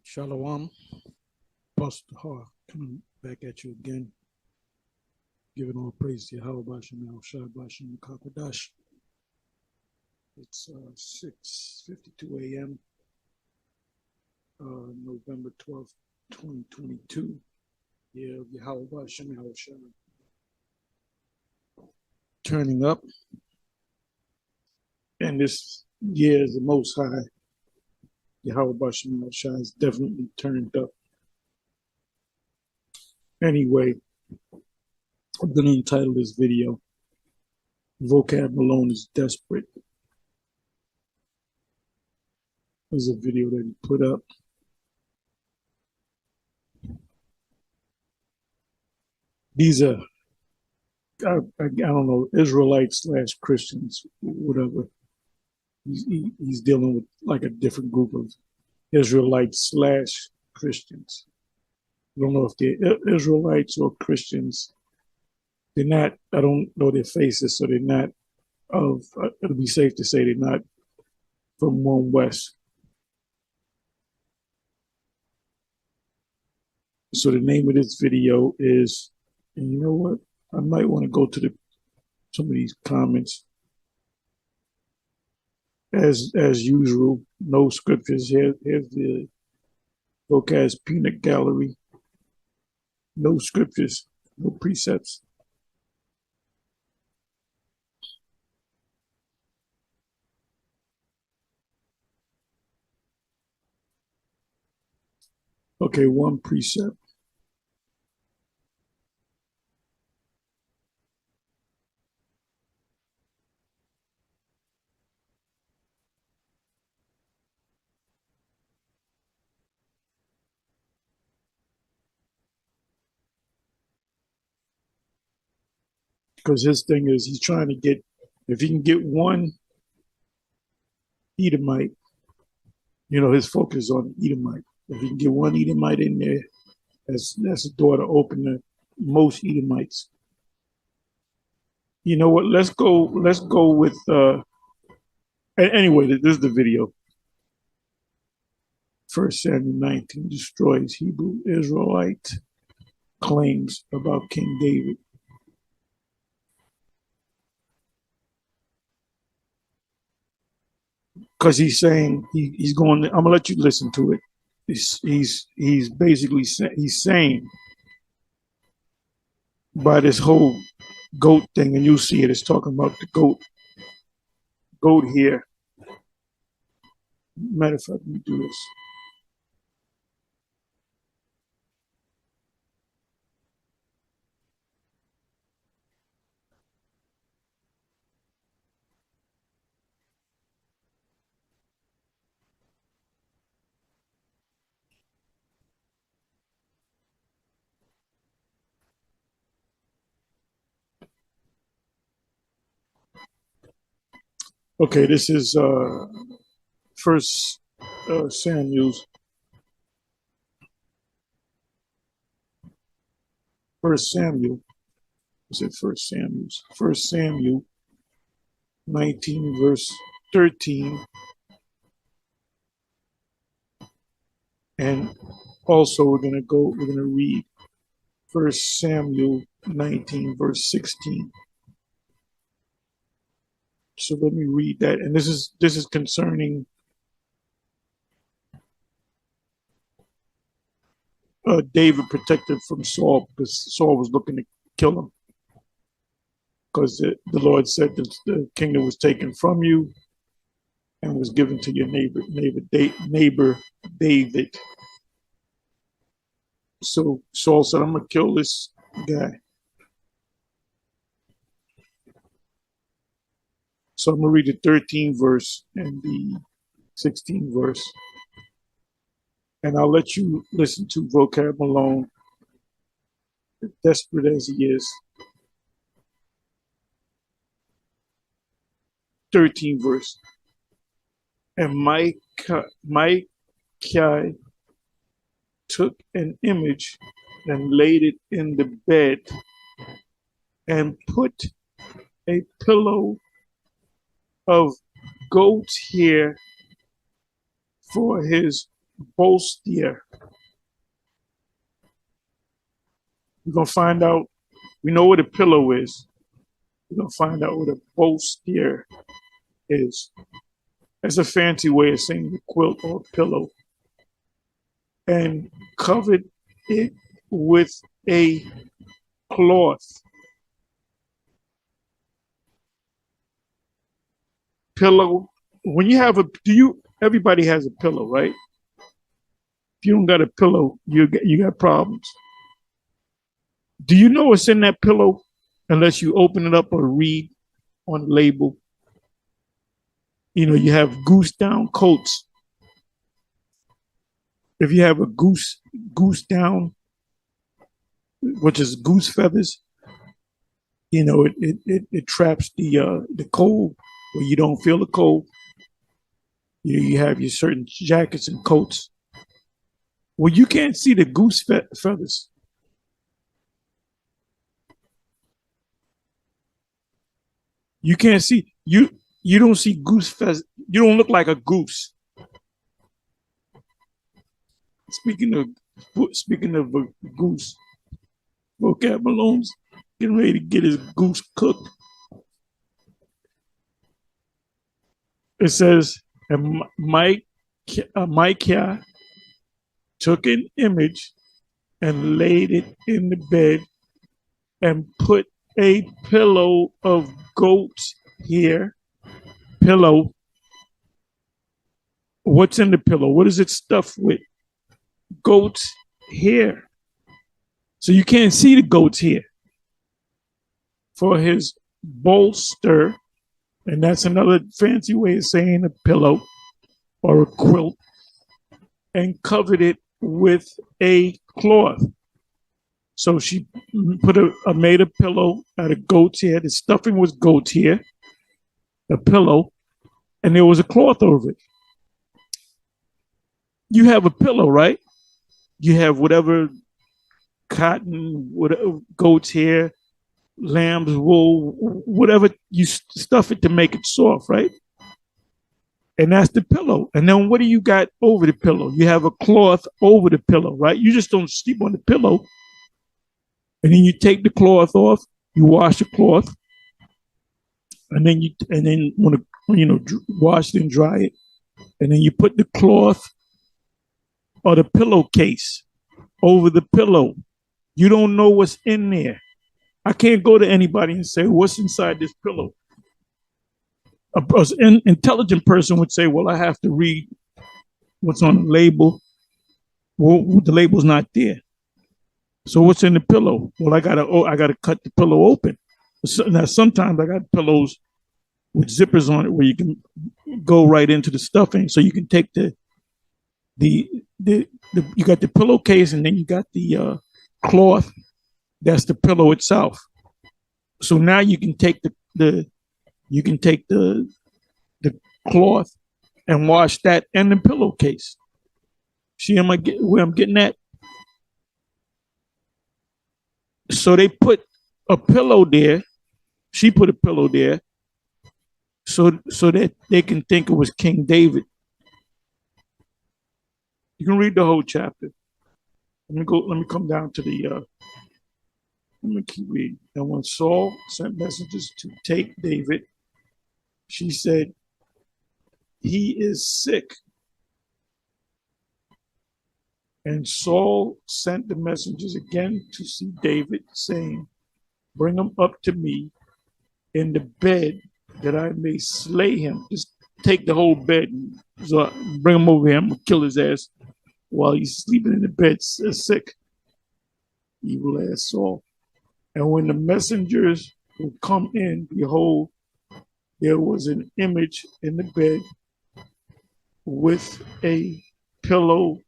Shalom, Pastor TAHAR, coming back at you again, giving all praise to YAHAWASHI, QADASH. It's 6:52 a.m., November 12th, 2022, year of YAHAWASHI, turning up, and this year is the Most High. YAHAWASHI is definitely turned up. Anyway, I'm going to entitle this video, Vocab Malone is Desperate. There's a video that he put up. These are, I don't know, Israelites / Christians, whatever. He's dealing with like a different group of Israelites / Christians. I don't know if they're Israelites or Christians. They're not, I don't know their faces, so they're not of, it'll be safe to say they're not from One West. So the name of this video is, and you know what? I might want to go to some of these comments. As usual, no scriptures. Here's the Vocab's peanut gallery. No scriptures, no precepts. Okay, one precept. Because his thing is he's trying to get, if he can get one Edomite, you know, his focus on Edomite. If he can get one Edomite in there, that's a door to open to most Edomites. You know what? Let's go with anyway, this is the video. 1 Samuel 19 destroys Hebrew Israelite claims about King David. Because he's saying he's going. I'm gonna let you listen to it. He's basically saying by this whole goat thing, and you see it. It's talking about the goat here. Matter of fact, let me do this. Okay, this is First Samuel's. First Samuel. Is it First Samuel's? 1 Samuel 19 verse 13. And also we're gonna read 1 Samuel 19 verse 16. So let me read that. And this is concerning David protected from Saul, because Saul was looking to kill him. Because the Lord said that the kingdom was taken from you and was given to your neighbor David. So Saul said, I'm going to kill this guy. So I'm going to read the 13th verse and the 16th verse. And I'll let you listen to Vocab Malone, desperate as he is. 13th verse. And Micah took an image and laid it in the bed and put a pillow of goat's hair for his bolster. We're going to find out. We know what a pillow is. We're going to find out what a bolster is. That's a fancy way of saying a quilt or a pillow. And covered it with a cloth. Pillow. When you have everybody has a pillow, right? If you don't got a pillow, you got problems. Do you know what's in that pillow unless you open it up or read on the label? You know, you have goose down coats. If you have a goose down, which is goose feathers, you know, it traps the cold where you don't feel the cold. You have your certain jackets and coats. Well, you can't see the goose feathers. You can't see, you don't see goose feathers. You don't look like a goose. Speaking of goose, Vocab Malone's getting ready to get his goose cooked. It says, and Micah took an image and laid it in the bed and put a pillow of goat's hair. Pillow. What's in the pillow? What is it stuffed with? Goat's hair. So you can't see the goat's hair. For his bolster, and that's another fancy way of saying a pillow or a quilt, and covered it with a cloth. So she made a pillow out of goat's hair. The stuffing was goat's hair, a pillow, and there was a cloth over it. You have a pillow, right? You have whatever cotton, whatever, goat's hair, lamb's wool, whatever, you stuff it to make it soft, right? And that's the pillow. And then what do you got over the pillow? You have a cloth over the pillow, right? You just don't sleep on the pillow. And then you take the cloth off, you wash the cloth, and then when wash it and dry it, and then you put the cloth or the pillowcase over the pillow. You don't know what's in there. I can't go to anybody and say, what's inside this pillow? An intelligent person would say, well, I have to read what's on the label. Well, the label's not there. So what's in the pillow? Well, I gotta cut the pillow open. Now sometimes I got pillows with zippers on it where you can go right into the stuffing. So you can take you got the pillowcase, and then you got the cloth. That's the pillow itself. So now you can take the cloth and wash that and the pillowcase. See where I'm getting at? So they put a pillow there. She put a pillow there so that they can think it was King David. You can read the whole chapter. Let me come down to let me keep reading. And when Saul sent messengers to take David, she said, he is sick. And Saul sent the messengers again to see David, saying, bring him up to me in the bed that I may slay him. Just take the whole bed and bring him over here. I'm going to kill his ass while he's sleeping in the bed, sick. Evil ass Saul. And when the messengers would come in, behold, there was an image in the bed with a pillow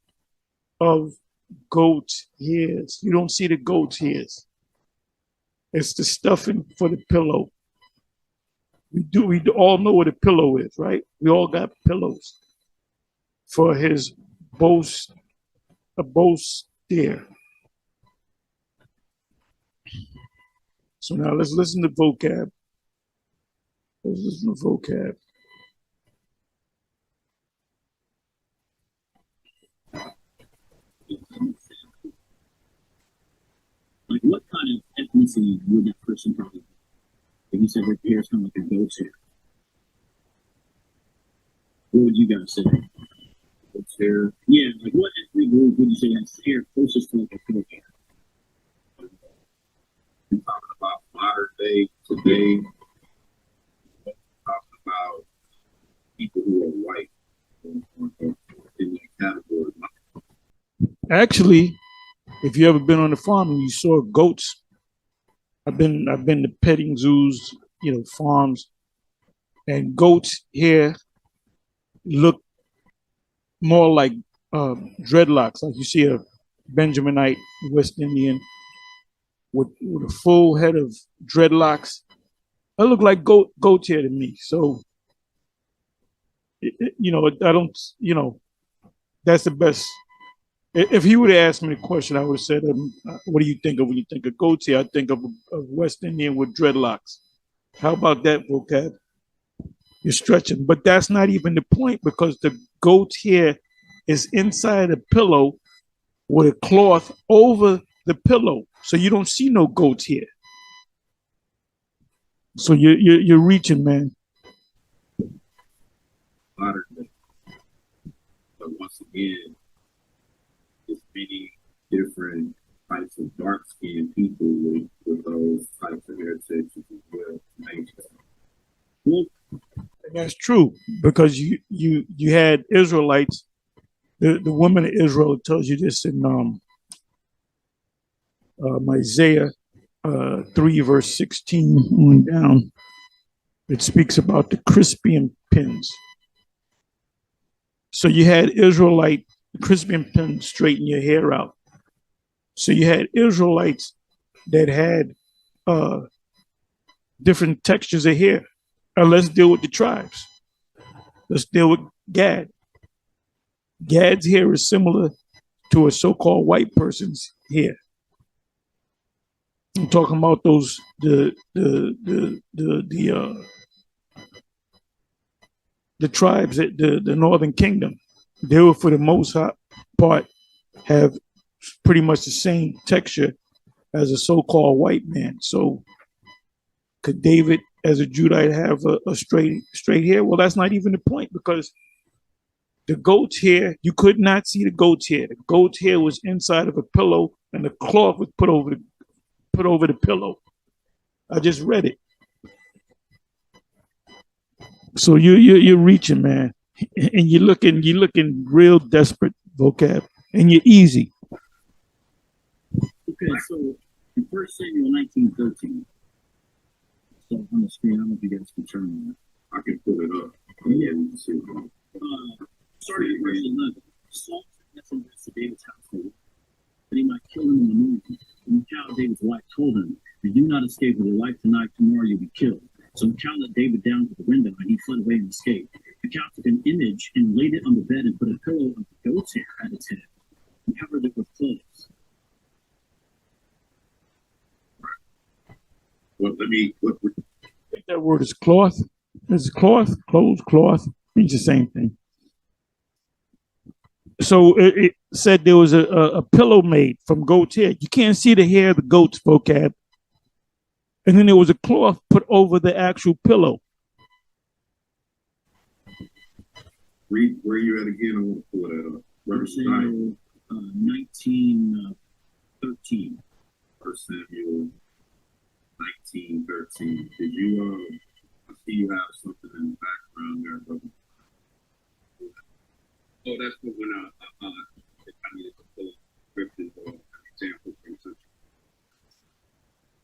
of goat's hairs. You don't see the goat's hairs. It's the stuffing for the pillow. We all know what a pillow is, right? We all got pillows for his bolster. So now let's listen to vocab. Let's listen to vocab. Like, what kind of ethnicity would that person probably be? If you said their hair is kind of like a goat's hair, what would you guys say? Goat's hair? Yeah, like what ethnic group would you say has hair closest to like a goat hair? You're talking about modern day today. Talking about people who are white in that category. Actually, if you ever been on the farm and you saw goats, I've been to petting zoos, farms, and goats here look more like dreadlocks. Like you see a Benjaminite West Indian with a full head of dreadlocks. That look like goat's hair to me. So, I don't, that's the best. If he would have asked me the question, I would have said, what do you think of when you think of goat's hair? I think of a West Indian with dreadlocks. How about that, Vocab? You're stretching. But that's not even the point, because the goat's hair is inside a pillow with a cloth over the pillow. So you don't see no goat's hair. So you're reaching, man. Modern day. But once again, there's many different types of dark-skinned people with those types of heritages as well. And that's true, because you had Israelites. The woman of Israel tells you this in Isaiah 3 verse 16 on down. It speaks about the Crispian pins. So you had Israelite Crispian pins straighten your hair out. So you had Israelites that had different textures of hair. Let's deal with the tribes. Let's deal with Gad. Gad's hair is similar to a so-called white person's hair. I'm talking about those the tribes at the Northern Kingdom. They were, for the most part, have pretty much the same texture as a so-called white man. So could David, as a Judite, have a straight hair? Well, that's not even the point, because the goat's hair, you could not see the goat's hair. The goat's hair was inside of a pillow, and the cloth was put over the pillow. I just read it. So you're reaching, man, and you're looking real desperate, Vocab, and you're easy. Okay, so in 1 Samuel 19:13. So on the screen, I don't know if you guys can turn on that. I can pull it up. Yeah, we can see it. Starting at verse 11. Saul sent messengers to David's household that he might kill him in the morning. And Michal, David's wife, told him, "If you do not escape with your life tonight, tomorrow you'll be killed." So Michal let David down to the window, and he fled away and escaped. Michal took an image and laid it on the bed and put a pillow of the goat's hair at its head and covered it with clothes. Well, I think that word is cloth. It's cloth, clothes, cloth, means the same thing. So it said there was a pillow made from goat's hair. You can't see the hair of the goat's, Vocab. And then there was a cloth put over the actual pillow. Read where you at again. I want to pull that up. Verse 19:13. 1 Samuel 19:13. Did you I see you have something in the background there, brother. Oh, that's what when if I needed to pull scriptures or examples from such.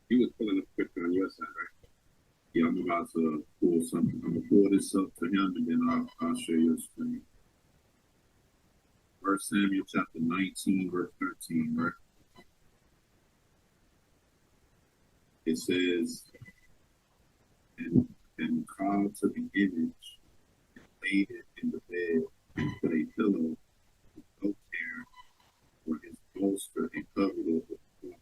You was pulling up scripture on your side, right? Yeah, I'm about to pull something. I'm gonna pull this up to him, and then I'll share your screen. 1 Samuel chapter 19, verse 13, right? It says, and God took an image and laid it in the bed and put a pillow with goat hair for his bolster and covered it with cloth.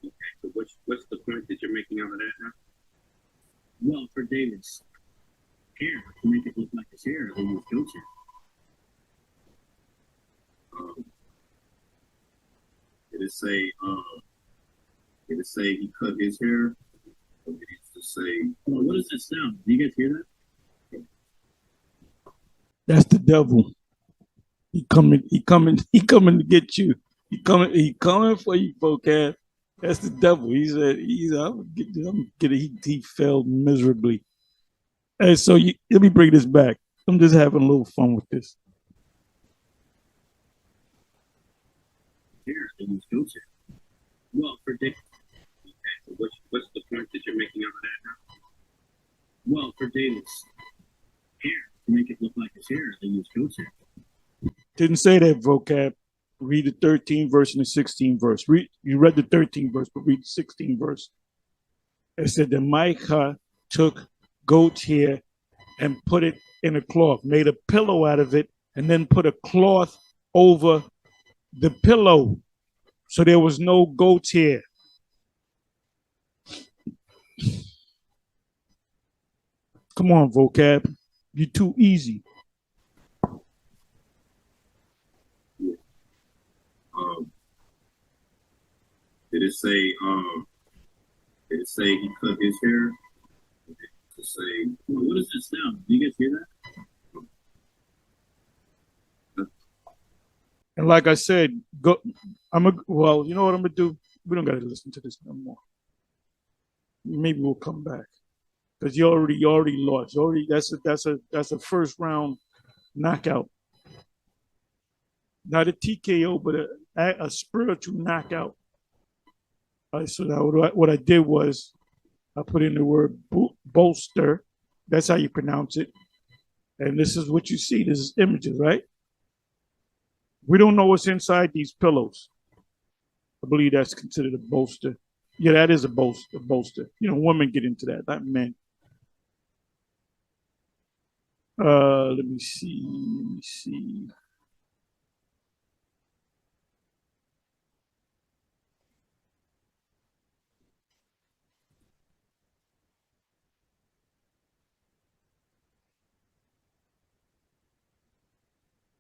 Okay, so what's the point that you're making out of that now? Well, for David's hair, to make it look like his hair, they used goat's hair. it say he cut his hair? Or did it just say? Well, what does it sound? Do you guys hear that? That's the devil. He coming to get you. He coming for you, Vocab. That's the devil. He said, I'm gonna get it. He failed miserably. Hey, so let me bring this back. I'm just having a little fun with this. Here, they use goat's hair. Well, for David. Okay, so what's the point that you're making out of that now? Well, for David's hair, to make it look like his hair, they use goat's hair. Didn't say that, Vocab. Read the 13th verse and the 16th verse. You read the 13th verse, but read the 16th verse. It said that Micah took goat's hair and put it in a cloth, made a pillow out of it, and then put a cloth over the pillow. So there was no goat's hair. Come on, Vocab. You're too easy. Did it say he cut his hair? Did it say? Well, what does it sound? Do you guys hear that? And like I said, well, you know what I'm gonna do? We don't gotta listen to this no more. Maybe we'll come back. Because you already lost. That's a first round knockout. Not a TKO, but a spiritual knockout. So now what I did was I put in the word bolster. That's how you pronounce it. And this is what you see. This is images, right? We don't know what's inside these pillows. I believe that's considered a bolster. Yeah, that is a bolster. You know, women get into that, not men. Let me see.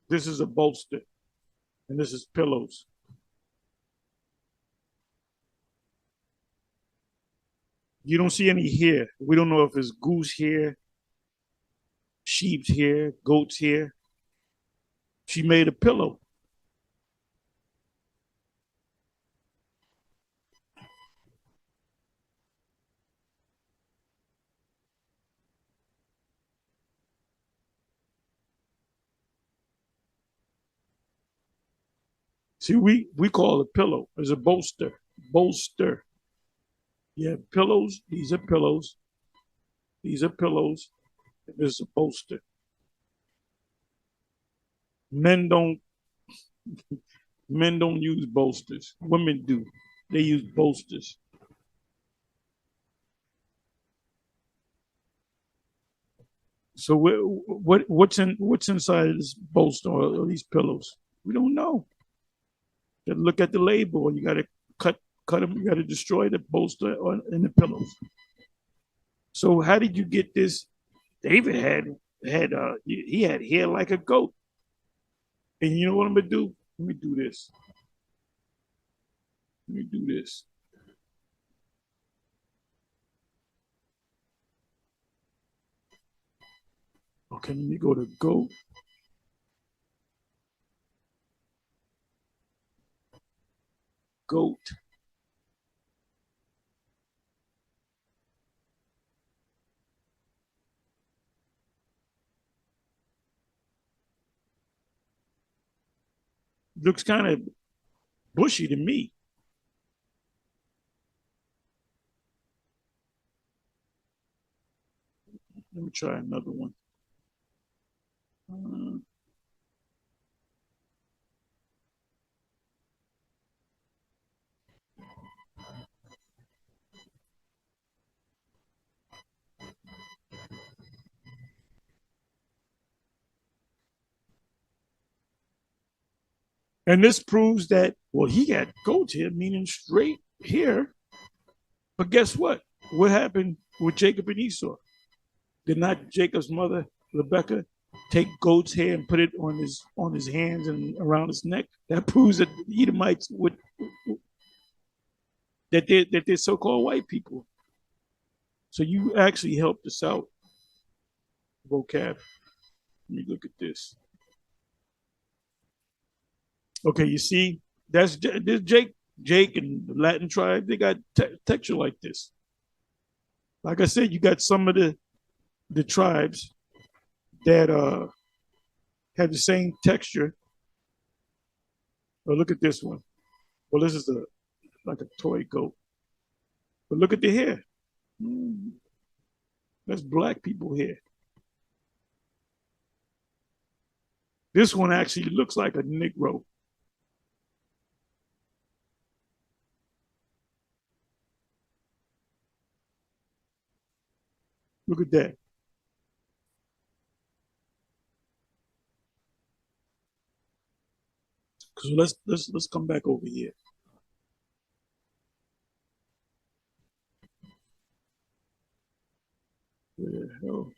This is a bolster, and this is pillows. You don't see any hair. We don't know if it's goose hair, sheep's hair, goat's hair. She made a pillow. See, we call it pillow. It's a bolster. Bolster. You have pillows. These are pillows. These are pillows. And this is a bolster. Men don't use bolsters. Women do. They use bolsters. So what's inside of this bolster or these pillows? We don't know. You gotta look at the label. You gotta cut them. You gotta destroy the bolster and the pillows. So how did you get this? David had hair like a goat. And you know what I'm gonna do? Let me do this. Okay, let me go to goat. Goat. Looks kind of bushy to me. Let me try another one. And this proves that, well, he got goat's hair, meaning straight hair. But guess what? What happened with Jacob and Esau? Did not Jacob's mother, Rebecca, take goat's hair and put it on his hands and around his neck, that proves that the Edomites would that they're so-called white people. So you actually helped us out, vocab. Let me look at this. Okay, you see, this Jake and the Latin tribe, they got texture like this. Like I said, you got some of the tribes that have the same texture. But look at this one. Well, this is like a toy goat. But look at the hair. That's black people hair. This one actually looks like a Negro. Look at that. So let's come back over here. Where the hell?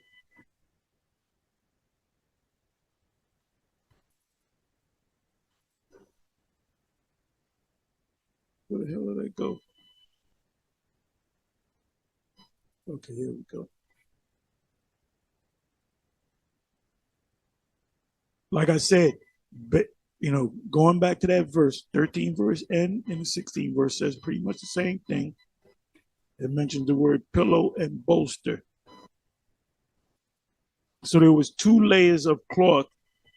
Where the hell did I go? Okay, here we go. Like I said, but going back to that verse, 13 verse and the 16 verse says pretty much the same thing. It mentions the word pillow and bolster. So there was 2 layers of cloth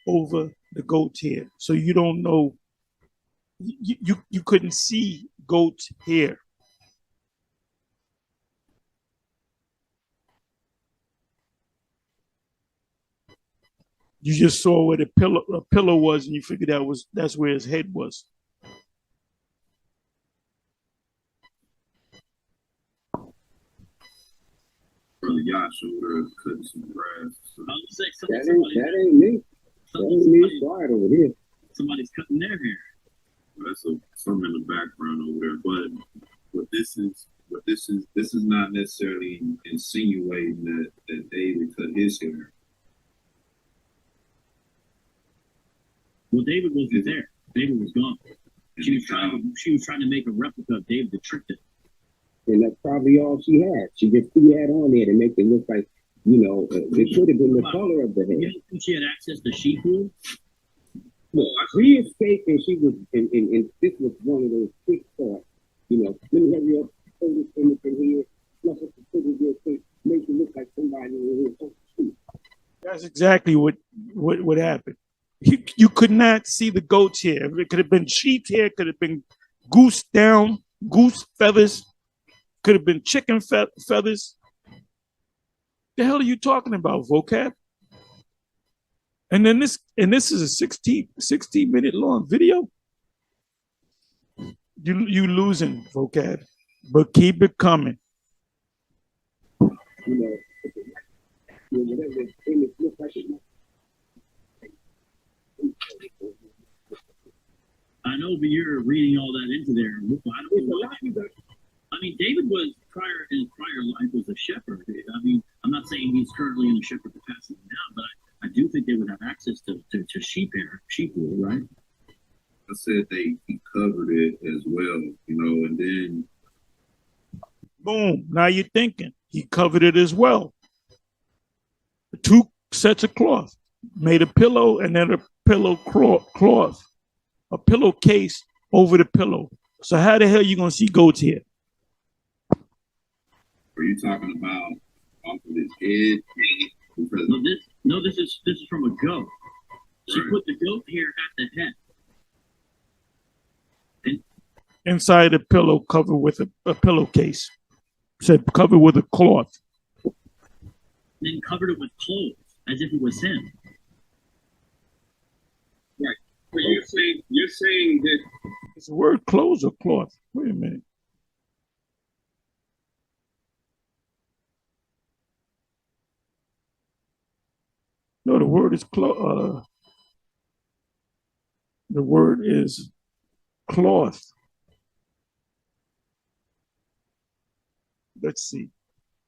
over the goat's hair. So you don't know, you couldn't see goat's hair. You just saw where the pillow was, and you figured that's where his head was. Brother Yahshua cutting some grass. That ain't me. That ain't me. Quiet over here. Somebody's cutting their hair. That's some in the background over there. But what this is not necessarily insinuating that David cut his hair. Well, David wasn't there. David was gone. She was trying to make a replica of David that tricked it. And that's probably all she had. She just threw that on there to make it look like, it could have been the color of the hair. You don't think she had access to sheep wool? Well, she escaped and she was, and this was one of those quick thoughts. Let me have your photo image in here, fluff up the figure real quick, make it look like somebody in here. That's exactly what happened. You could not see the goat's hair. It could have been sheep's hair, could have been goose down, goose feathers, could have been chicken feathers. The hell are you talking about, vocab? And then this is a 16-minute long video. You losing, vocab, but keep it coming. Whatever the image looks like it. I know, but you're reading all that into there. I mean, David was in his prior life was a shepherd. I mean, I'm not saying he's currently in a shepherd capacity now, but I do think they would have access to sheep hair, sheep wool, right? I said he covered it as well, and then boom. Now you're thinking he covered it as well. 2 sets of cloth, made a pillow and then a pillow cloth, a pillowcase over the pillow. So how the hell are you gonna see goat's hair? Are you talking about off of his head? This is from a goat. She put the goat hair at the head. And inside a pillow covered with a pillowcase. Said covered with a cloth. Then covered it with clothes, as if it was him. Right. But you're saying that it's the word clothes or cloth. Wait a minute. No, the word is the word is cloth. Let's see.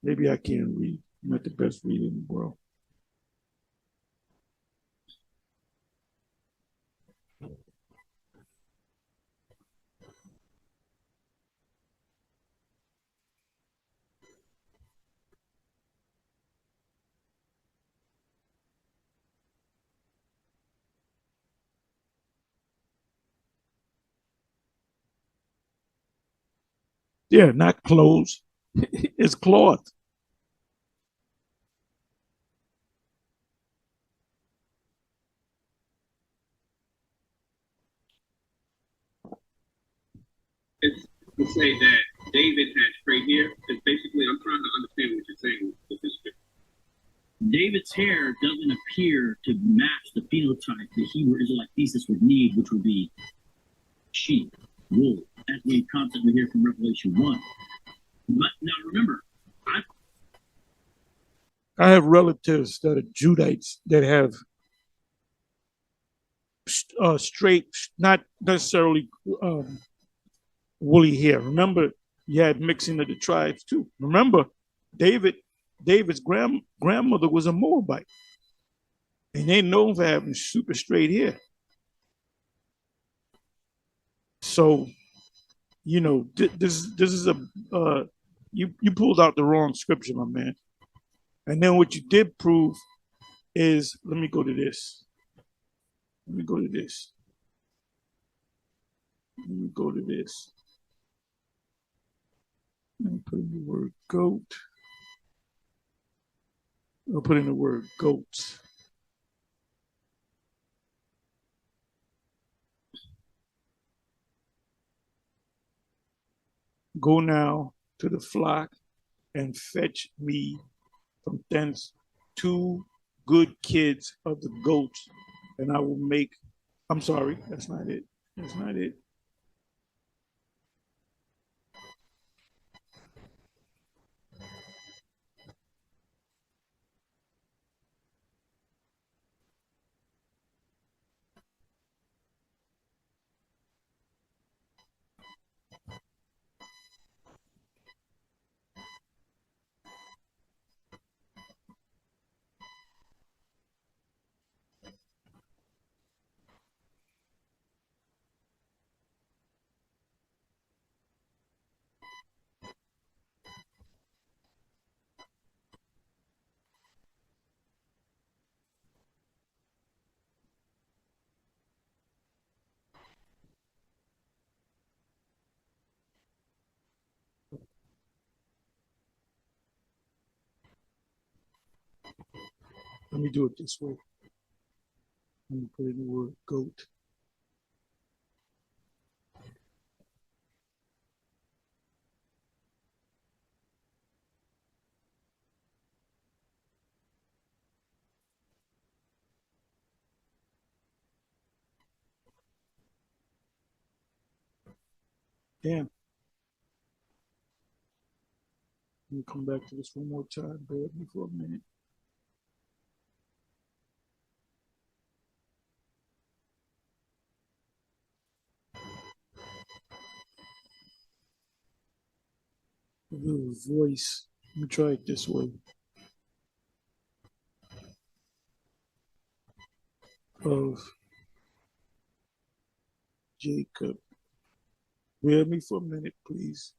Maybe I can't read. I'm not the best reader in the world. Yeah, not clothes. It's cloth. It's to say that David had straight hair. It's basically, I'm trying to understand what you're saying with this picture. David's hair doesn't appear to match the phenotype the Hebrew Israelite thesis would need, which would be sheep, wool, as we constantly hear from Revelation 1. But now remember, I have relatives that are Judites that have straight, not necessarily woolly hair. Remember, you had mixing of the tribes too. Remember, David's grandmother was a Moabite, and they known for having super straight hair. So, you know, this is a you pulled out the wrong scripture, my man. And then what you did prove is, let me go to this. Let me go to this. Let me go to this. Let me put in the word goat. I'll put in the word goats. Go now to the flock and fetch me from thence 2 good kids of the goats, and I will make. I'm sorry, that's not it. That's not it. Let me do it this way. Let me put in the word goat. Damn. Let me come back to this one more time. Bear with me for a minute. A little voice. Let me try it this way. Of Jacob. Bear with me for a minute, please.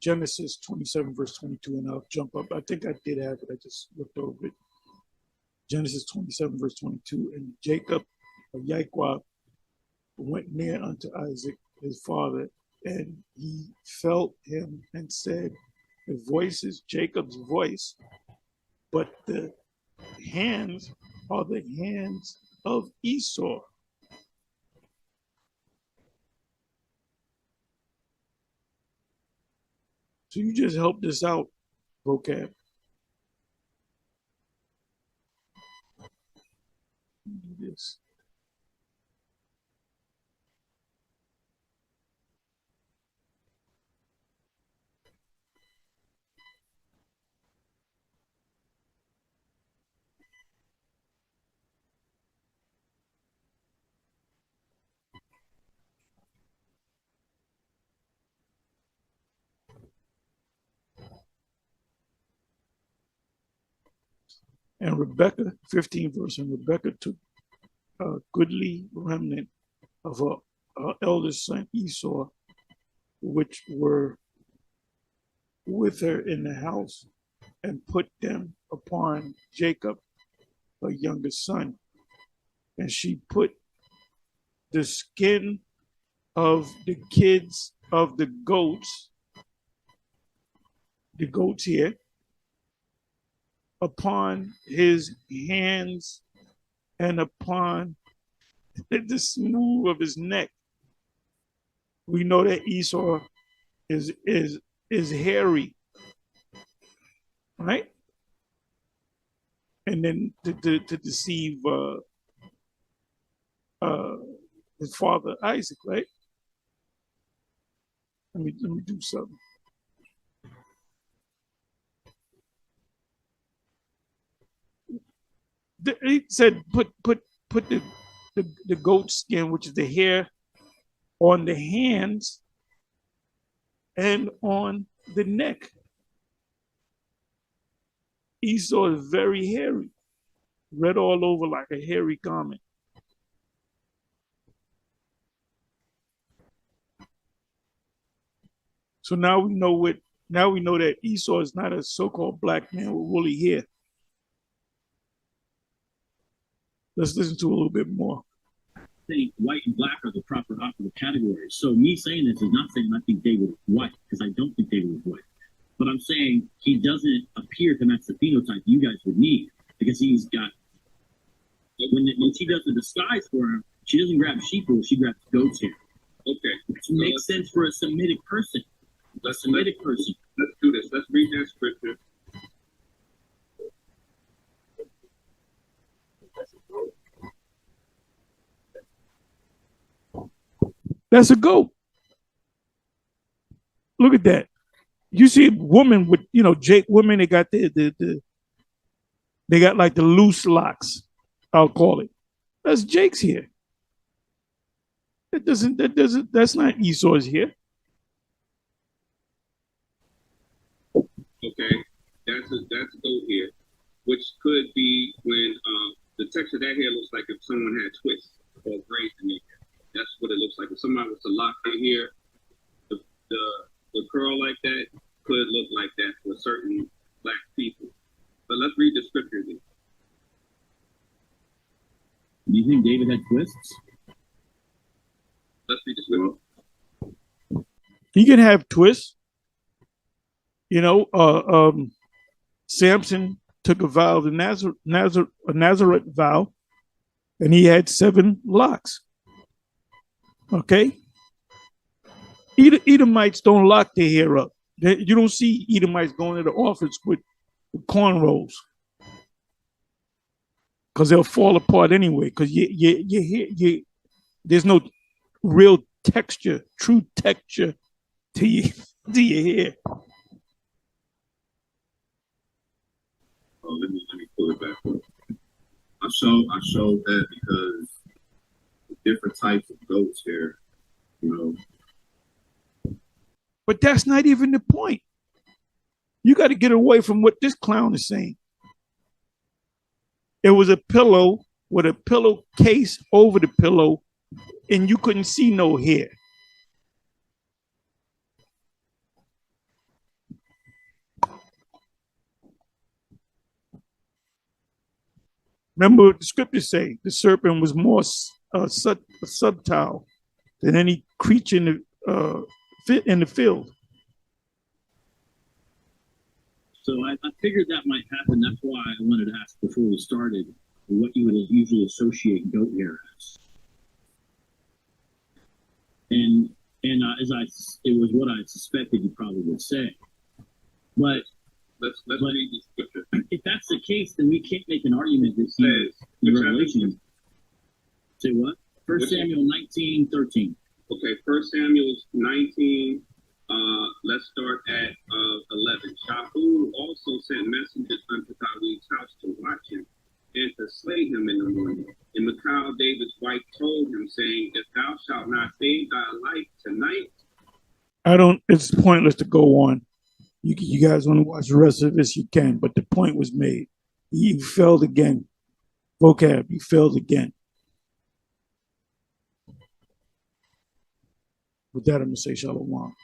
Genesis 27, verse 22, and I'll jump up. I think I did have it. I just looked over it. Genesis 27, verse 22, and Jacob of YAHAWAH went near unto Isaac, his father, and he felt him and said, the voice is Jacob's voice, but the hands are the hands of Esau. So you just helped us out, Vocab. Do this. And Rebecca, 15 verse, and Rebecca took a goodly remnant of her eldest son Esau, which were with her in the house, and put them upon Jacob, her youngest son. And she put the skin of the kids of the goats here, upon his hands and upon the smooth of his neck. We know that Esau is hairy, right? And then to deceive his father Isaac, right? Let me do something. He said, put the goat skin, which is the hair, on the hands and on the neck. Esau is very hairy, red all over like a hairy garment. So now we know that Esau is not a so-called black man with woolly hair. Let's listen to a little bit more. I think white and black are the proper operative categories. So me saying this is not saying I think David was white, because I don't think David was white. But I'm saying he doesn't appear to match the phenotype you guys would need, because he's got, when she does the disguise for him, she doesn't grab sheep wool, she grabs goat's hair. Okay. Which makes sense for a Semitic person. Let's do this. Let's read that scripture. That's a goat. Look at that. You see a woman with, Jake women, they got they got like the loose locks, I'll call it. That's Jake's hair. That's not Esau's hair. Okay, that's a goat hair, which could be when the texture of that hair looks like if someone had twists or braids in their hair. That's what it looks like. If somebody was to lock their hair, the curl like that could look like that for certain black people. But let's read the scripture again. Do you think David had twists? Let's read the scripture. He can have twists. Samson took a vow, a Nazareth vow, and he had 7 locks. Okay? Edomites don't lock their hair up. You don't see Edomites going to the office with cornrows, because they'll fall apart anyway, because there's no real texture, true texture to your hair. Oh, let me pull it back up. I showed that because the different types of goats here, But that's not even the point. You got to get away from what this clown is saying. It was a pillow with a pillowcase over the pillow, and you couldn't see no hair. Remember what the scriptures say, the serpent was more subtle than any creature in the field. So I figured that might happen. That's why I wanted to ask before we started what you would usually associate goat hair as. And it was what I suspected you probably would say. But let's read the scripture. If that's the case, then we can't make an argument that he in Revelation. Say what? 1 Samuel 19:13. Okay, 1 Samuel 19. Let's start at 11. Shaul also sent messengers unto David's house to watch him and to slay him in the morning. And Michal, David's wife, told him, saying, if thou shalt not save thy life tonight. It's pointless to go on. You guys want to watch the rest of this, you can, but the point was made. You failed again. Vocab, you failed again. With that, I'm gonna say shalom.